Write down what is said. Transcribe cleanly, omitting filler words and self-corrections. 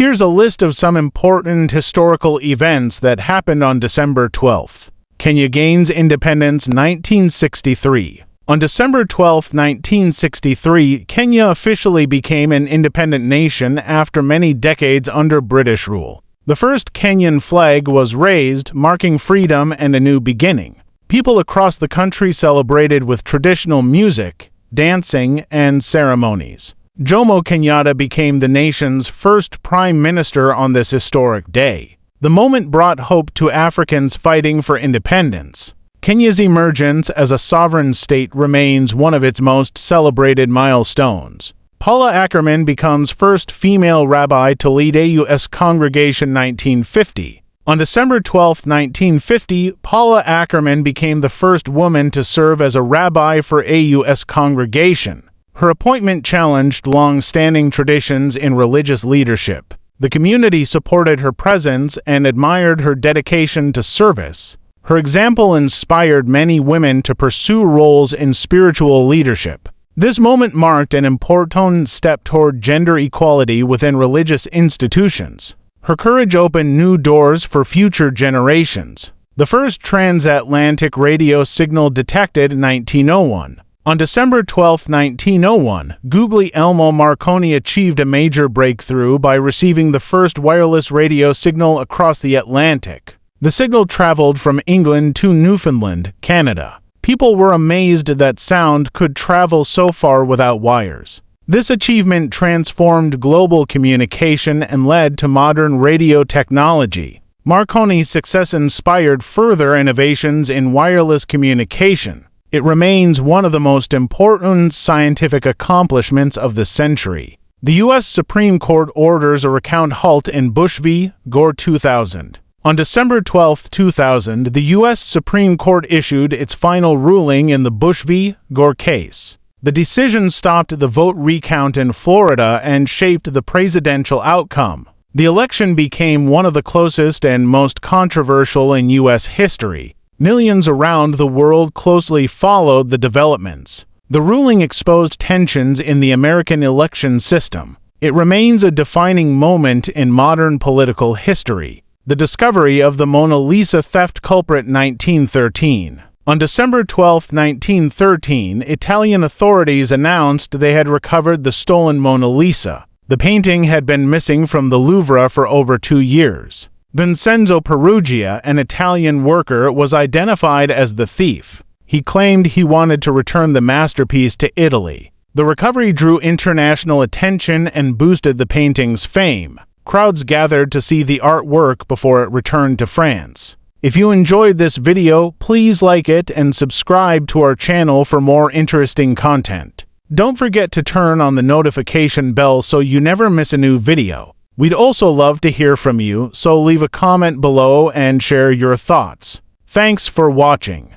Here's a list of some important historical events that happened on December 12th. Kenya gains independence 1963. On December 12, 1963, Kenya officially became an independent nation after many decades under British rule. The first Kenyan flag was raised, marking freedom and a new beginning. People across the country celebrated with traditional music, dancing, and ceremonies. Jomo Kenyatta became the nation's first prime minister on this historic day. The moment brought hope to Africans fighting for independence. Kenya's emergence as a sovereign state remains one of its most celebrated milestones. Paula Ackerman becomes first female rabbi to lead a U.S. congregation 1950. On December 12, 1950, Paula Ackerman became the first woman to serve as a rabbi for a U.S. congregation. Her appointment challenged long-standing traditions in religious leadership. The community supported her presence and admired her dedication to service. Her example inspired many women to pursue roles in spiritual leadership. This moment marked an important step toward gender equality within religious institutions. Her courage opened new doors for future generations. The first transatlantic radio signal detected in 1901. On December 12, 1901, Guglielmo Marconi achieved a major breakthrough by receiving the first wireless radio signal across the Atlantic. The signal traveled from England to Newfoundland, Canada. People were amazed that sound could travel so far without wires. This achievement transformed global communication and led to modern radio technology. Marconi's success inspired further innovations in wireless communication. It remains one of the most important scientific accomplishments of the century. The U.S. Supreme Court orders a recount halt in Bush v. Gore 2000. On December 12, 2000, the U.S. Supreme Court issued its final ruling in the Bush v. Gore case. The decision stopped the vote recount in Florida and shaped the presidential outcome. The election became one of the closest and most controversial in U.S. history. Millions around the world closely followed the developments. The ruling exposed tensions in the American election system. It remains a defining moment in modern political history. The discovery of the Mona Lisa theft culprit 1913. On December 12, 1913, Italian authorities announced they had recovered the stolen Mona Lisa. The painting had been missing from the Louvre for over 2 years. Vincenzo Peruggia, an Italian worker, was identified as the thief. He claimed he wanted to return the masterpiece to Italy. The recovery drew international attention and boosted the painting's fame. Crowds gathered to see the artwork before it returned to France. If you enjoyed this video, please like it and subscribe to our channel for more interesting content. Don't forget to turn on the notification bell so you never miss a new video. We'd also love to hear from you, so leave a comment below and share your thoughts. Thanks for watching.